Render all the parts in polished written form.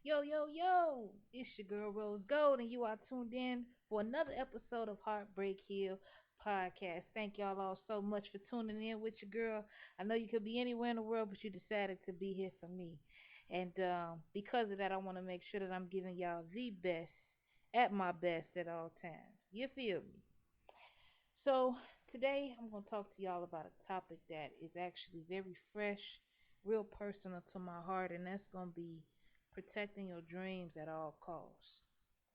Yo, yo, yo! It's your girl Rose Gold, and you are tuned in for another episode of Heartbreak Hill Podcast. Thank y'all all so much for tuning in with your girl. I know you could be anywhere in the world, but you decided to be here for me. And because of that, I want to make sure that I'm giving y'all the best at my best at all times. You feel me? So, today I'm going to talk to y'all about a topic that is actually very fresh, real personal to my heart, and that's going to be protecting your dreams at all costs.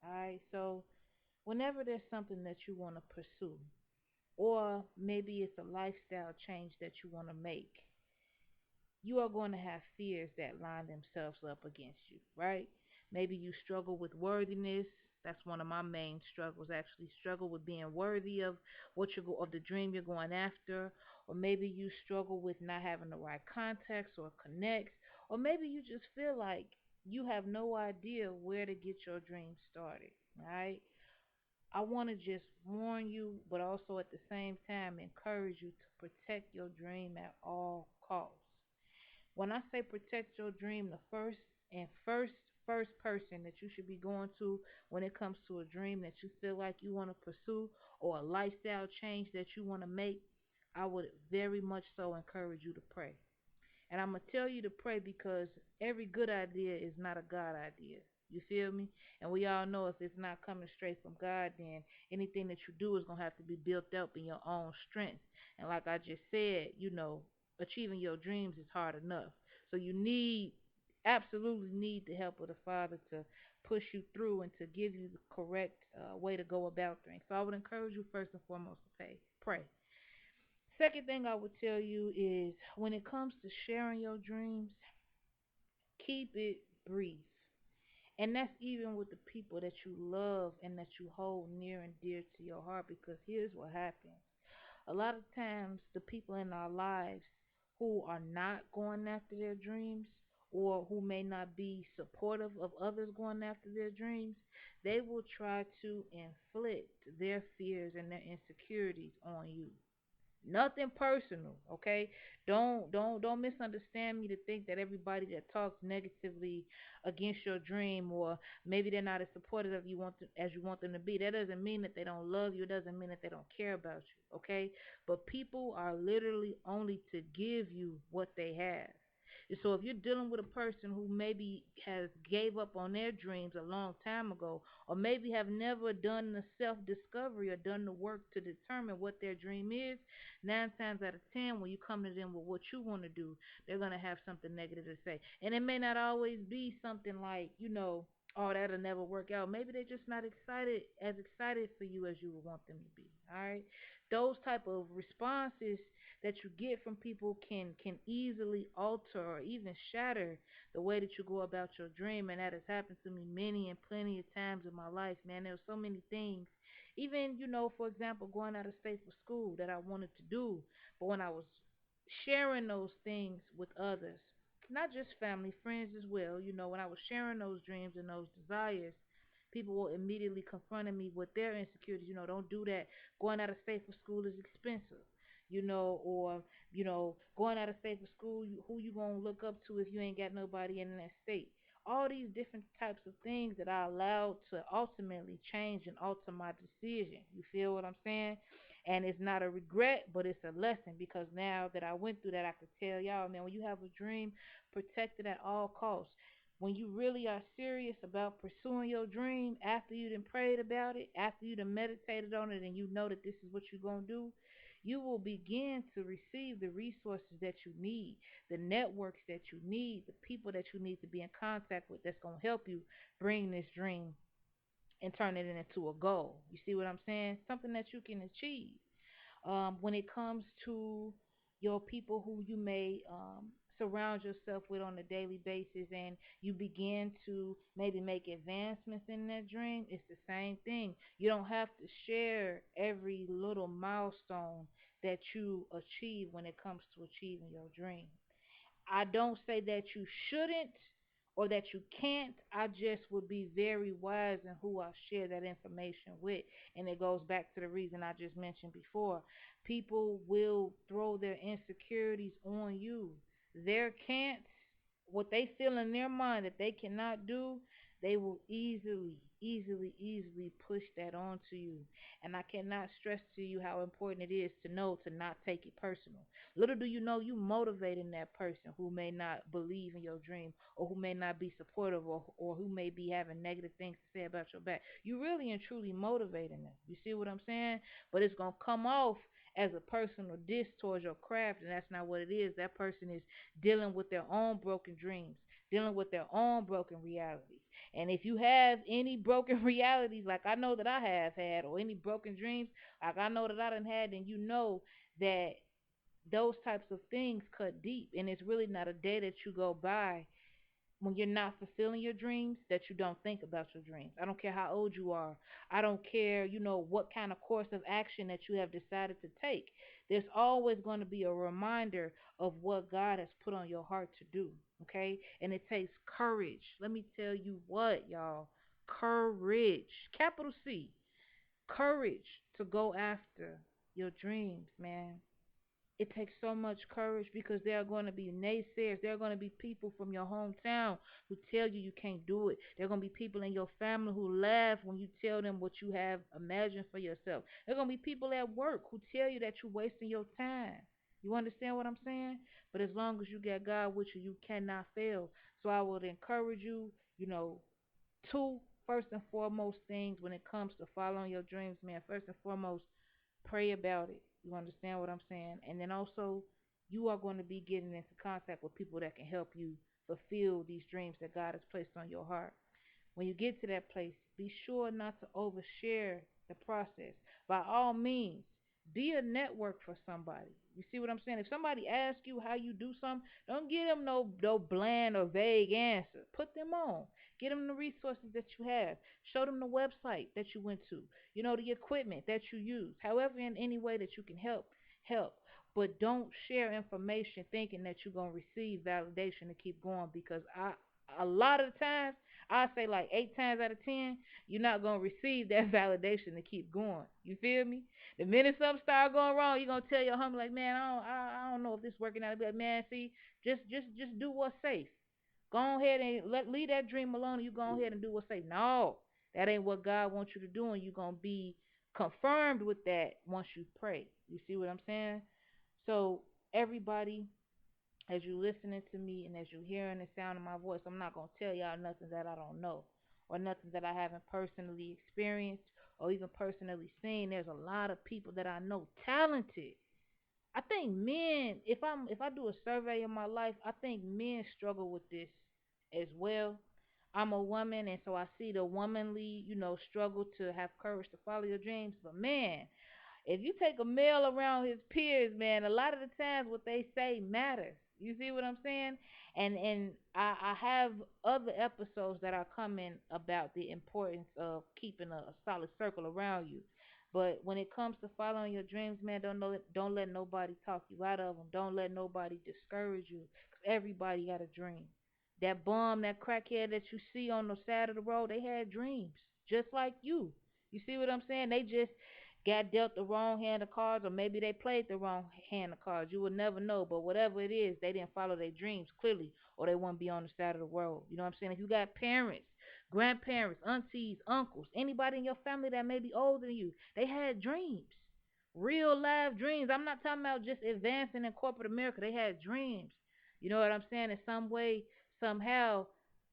Alright, so whenever there's something that you want to pursue, or maybe it's a lifestyle change that you want to make, you are going to have fears that line themselves up against you, right? Maybe you struggle with worthiness. That's one of my main struggles. Actually, struggle with being worthy of of the dream you're going after, or maybe you struggle with not having the right contacts or connects, or maybe you just feel like you have no idea where to get your dream started. Right? I want to just warn you, but also at the same time encourage you to protect your dream at all costs. When I say protect your dream, the first person that you should be going to when it comes to a dream that you feel like you want to pursue or a lifestyle change that you want to make, I would very much so encourage you to pray. And I'm gonna tell you to pray because every good idea is not a God idea. You feel me? And we all know if it's not coming straight from God, then anything that you do is gonna have to be built up in your own strength. And like I just said, achieving your dreams is hard enough. So you absolutely need the help of the Father to push you through and to give you the correct way to go about things. So I would encourage you first and foremost to pray. Second thing I would tell you is when it comes to sharing your dreams, keep it brief. And that's even with the people that you love and that you hold near and dear to your heart because here's what happens. A lot of times, the people in our lives who are not going after their dreams or who may not be supportive of others going after their dreams, they will try to inflict their fears and their insecurities on you. Nothing personal, okay? Don't misunderstand me to think that everybody that talks negatively against your dream or maybe they're not as supportive of as you want them to be. That doesn't mean that they don't love you. It doesn't mean that they don't care about you, okay? But people are literally only to give you what they have. And so if you're dealing with a person who maybe has gave up on their dreams a long time ago, or maybe have never done the self-discovery or done the work to determine what their dream is, 9 times out of 10, when you come to them with what you want to do, they're gonna have something negative to say, and it may not always be something like, oh, that'll never work out. Maybe they're just not excited for you as you would want them to be. All right, those type of responses that you get from people can easily alter or even shatter the way that you go about your dream, and that has happened to me many and plenty of times in my life. Man, there were so many things, even for example, going out of state for school that I wanted to do, but when I was sharing those things with others, not just family, friends as well, when I was sharing those dreams and those desires, people were immediately confronting me with their insecurities. Don't do that. Going out of state for school is expensive. Or going out of state for school, who you gonna look up to if you ain't got nobody in that state? All these different types of things that I allowed to ultimately change and alter my decision. You feel what I'm saying? And it's not a regret, but it's a lesson because now that I went through that, I could tell y'all, man, when you have a dream, protect it at all costs. When you really are serious about pursuing your dream, after you done prayed about it, after you done meditated on it, and you know that this is what you're going to do, you will begin to receive the resources that you need, the networks that you need, the people that you need to be in contact with that's going to help you bring this dream and turn it into a goal. You see what I'm saying? Something that you can achieve. When it comes to your people who you may surround yourself with on a daily basis and you begin to maybe make advancements in that dream, it's the same thing. You don't have to share every little milestone that you achieve when it comes to achieving your dream. I don't say that you shouldn't or that you can't. I just would be very wise in who I share that information with. And it goes back to the reason I just mentioned before. People will throw their insecurities on you. Their can'ts what they feel in their mind that they cannot do, they will easily push that onto you. And I cannot stress to you how important it is to know to not take it personal. Little do you know, you motivating that person who may not believe in your dream, or who may not be supportive, or who may be having negative things to say about your back. You really and truly motivating them. You see what I'm saying? But it's going to come off as a personal diss towards your craft, and that's not what it is. That person is dealing with their own broken dreams, dealing with their own broken realities. And if you have any broken realities, like I know that I have had, or any broken dreams, like I know that I done had, then you know that those types of things cut deep. And it's really not a day that you go by when you're not fulfilling your dreams that you don't think about your dreams. I don't care how old you are. I don't care, what kind of course of action that you have decided to take. There's always going to be a reminder of what God has put on your heart to do, okay? And it takes courage. Let me tell you what, y'all. Courage. Capital C. Courage to go after your dreams, man. It takes so much courage because there are going to be naysayers. There are going to be people from your hometown who tell you you can't do it. There are going to be people in your family who laugh when you tell them what you have imagined for yourself. There are going to be people at work who tell you that you're wasting your time. You understand what I'm saying? But as long as you got God with you, you cannot fail. So I would encourage you, you know, two first and foremost things when it comes to following your dreams, man. First and foremost, pray about it. You understand what I'm saying? And then also, you are going to be getting into contact with people that can help you fulfill these dreams that God has placed on your heart. When you get to that place, be sure not to overshare the process. By all means, be a network for somebody. You see what I'm saying? If somebody asks you how you do something, don't give them no bland or vague answer. Put them on. Get them the resources that you have. Show them the website that you went to. The equipment that you use. However, in any way that you can help, help. But don't share information thinking that you're gonna receive validation to keep going, because a lot of the times, I say like 8 times out of 10, you're not gonna receive that validation to keep going. You feel me? The minute something start going wrong, you're gonna tell your homie like, man, I don't know if this working out. But man, see, just do what's safe. Go ahead and leave that dream alone. And you go ahead and do what's safe. No, that ain't what God wants you to do, and you're gonna be confirmed with that once you pray. You see what I'm saying? So everybody, as you listening to me and as you hearing the sound of my voice, I'm not gonna tell y'all nothing that I don't know, or nothing that I haven't personally experienced or even personally seen. There's a lot of people that I know talented. I think men, if I do a survey of my life, I think men struggle with this as well. I'm a woman, and so I see the womanly, struggle to have courage to follow your dreams. But man, if you take a male around his peers, man, a lot of the times what they say matters. You see what I'm saying? And I have other episodes that are coming about the importance of keeping a solid circle around you. But when it comes to following your dreams, man, don't let nobody talk you out of them. Don't let nobody discourage you. 'Cause everybody got a dream. That bum, that crackhead that you see on the side of the road, they had dreams just like you. You see what I'm saying? They just got dealt the wrong hand of cards, or maybe they played the wrong hand of cards. You will never know. But whatever it is, they didn't follow their dreams clearly, or they wouldn't be on the side of the road. You know what I'm saying? If you got parents, grandparents, aunties, uncles, anybody in your family that may be older than you, they had dreams. Real live dreams. I'm not talking about just advancing in corporate America. They had dreams. You know what I'm saying? In some way, somehow,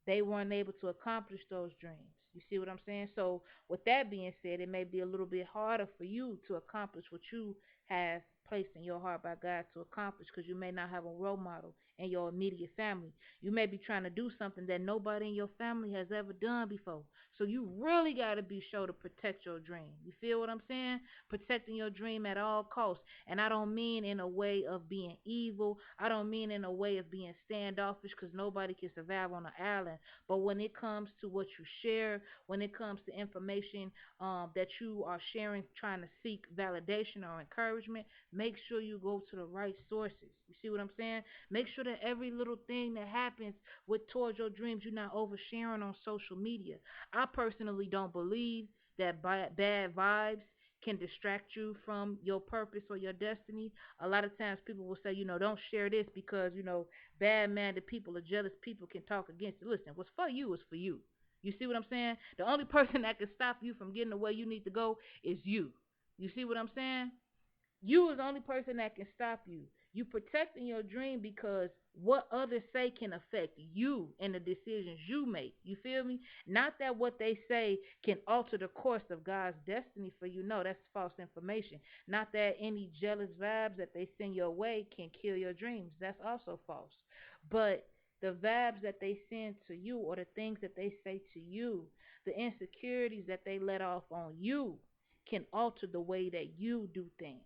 they weren't able to accomplish those dreams. You see what I'm saying? So, with that being said, it may be a little bit harder for you to accomplish what you have placed in your heart by God to accomplish, because you may not have a role model in your immediate family. You may be trying to do something that nobody in your family has ever done before. So you really got to be sure to protect your dream. You feel what I'm saying? Protecting your dream at all costs. And I don't mean in a way of being evil. I don't mean in a way of being standoffish, because nobody can survive on an island. But when it comes to what you share, when it comes to information that you are sharing, trying to seek validation or encouragement, make sure you go to the right sources. You see what I'm saying? Make sure that every little thing that happens with towards your dreams, you're not oversharing on social media. I personally don't believe that bad vibes can distract you from your purpose or your destiny. A lot of times people will say, don't share this because, bad-minded people or jealous people can talk against you. Listen, what's for you is for you. You see what I'm saying? The only person that can stop you from getting the way you need to go is you. You see what I'm saying? You is the only person that can stop you. You protecting your dream because what others say can affect you and the decisions you make. You feel me? Not that what they say can alter the course of God's destiny for you. No, that's false information. Not that any jealous vibes that they send your way can kill your dreams. That's also false. But the vibes that they send to you or the things that they say to you, the insecurities that they let off on you can alter the way that you do things.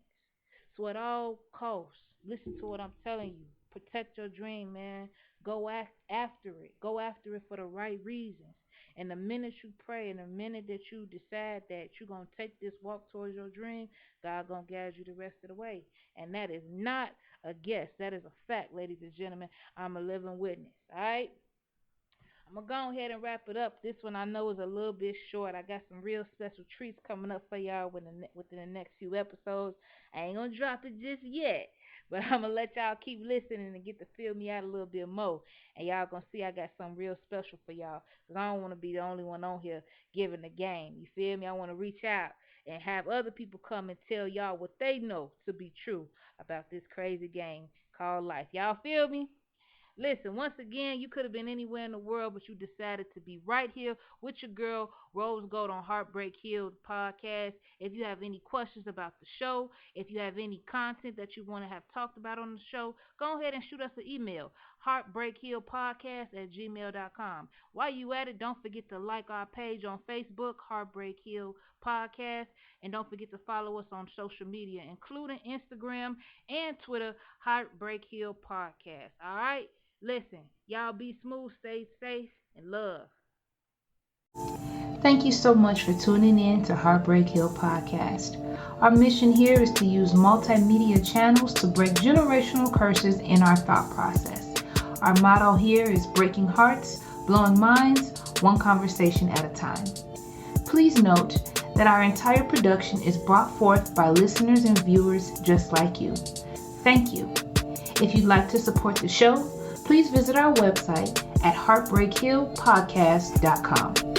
So at all costs, listen to what I'm telling you. Protect your dream, man. Go after it. Go after it for the right reasons. And the minute you pray and the minute that you decide that you're going to take this walk towards your dream, God going to guide you the rest of the way. And that is not a guess. That is a fact, ladies and gentlemen. I'm a living witness. All right? I'm going to go ahead and wrap it up. This one I know is a little bit short. I got some real special treats coming up for y'all within the next few episodes. I ain't going to drop it just yet, but I'm going to let y'all keep listening and get to feel me out a little bit more. And y'all going to see I got something real special for y'all because I don't want to be the only one on here giving the game. You feel me? I want to reach out and have other people come and tell y'all what they know to be true about this crazy game called life. Y'all feel me? Listen, once again, you could have been anywhere in the world, but you decided to be right here with your girl, Rose Gold on Heartbreak Hill podcast. If you have any questions about the show, if you have any content that you want to have talked about on the show, go ahead and shoot us an email, heartbreakhillpodcast@gmail.com. While you at it, don't forget to like our page on Facebook, Heartbreak Hill Podcast, and don't forget to follow us on social media, including Instagram and Twitter, Heartbreak Hill Podcast. All right? Listen, y'all be smooth, stay safe, and love. Thank you so much for tuning in to Heartbreak Hill Podcast. Our mission here is to use multimedia channels to break generational curses in our thought process. Our motto here is breaking hearts, blowing minds, one conversation at a time. Please note that our entire production is brought forth by listeners and viewers just like you. Thank you. If you'd like to support the show, please visit our website at heartbreakhillpodcast.com.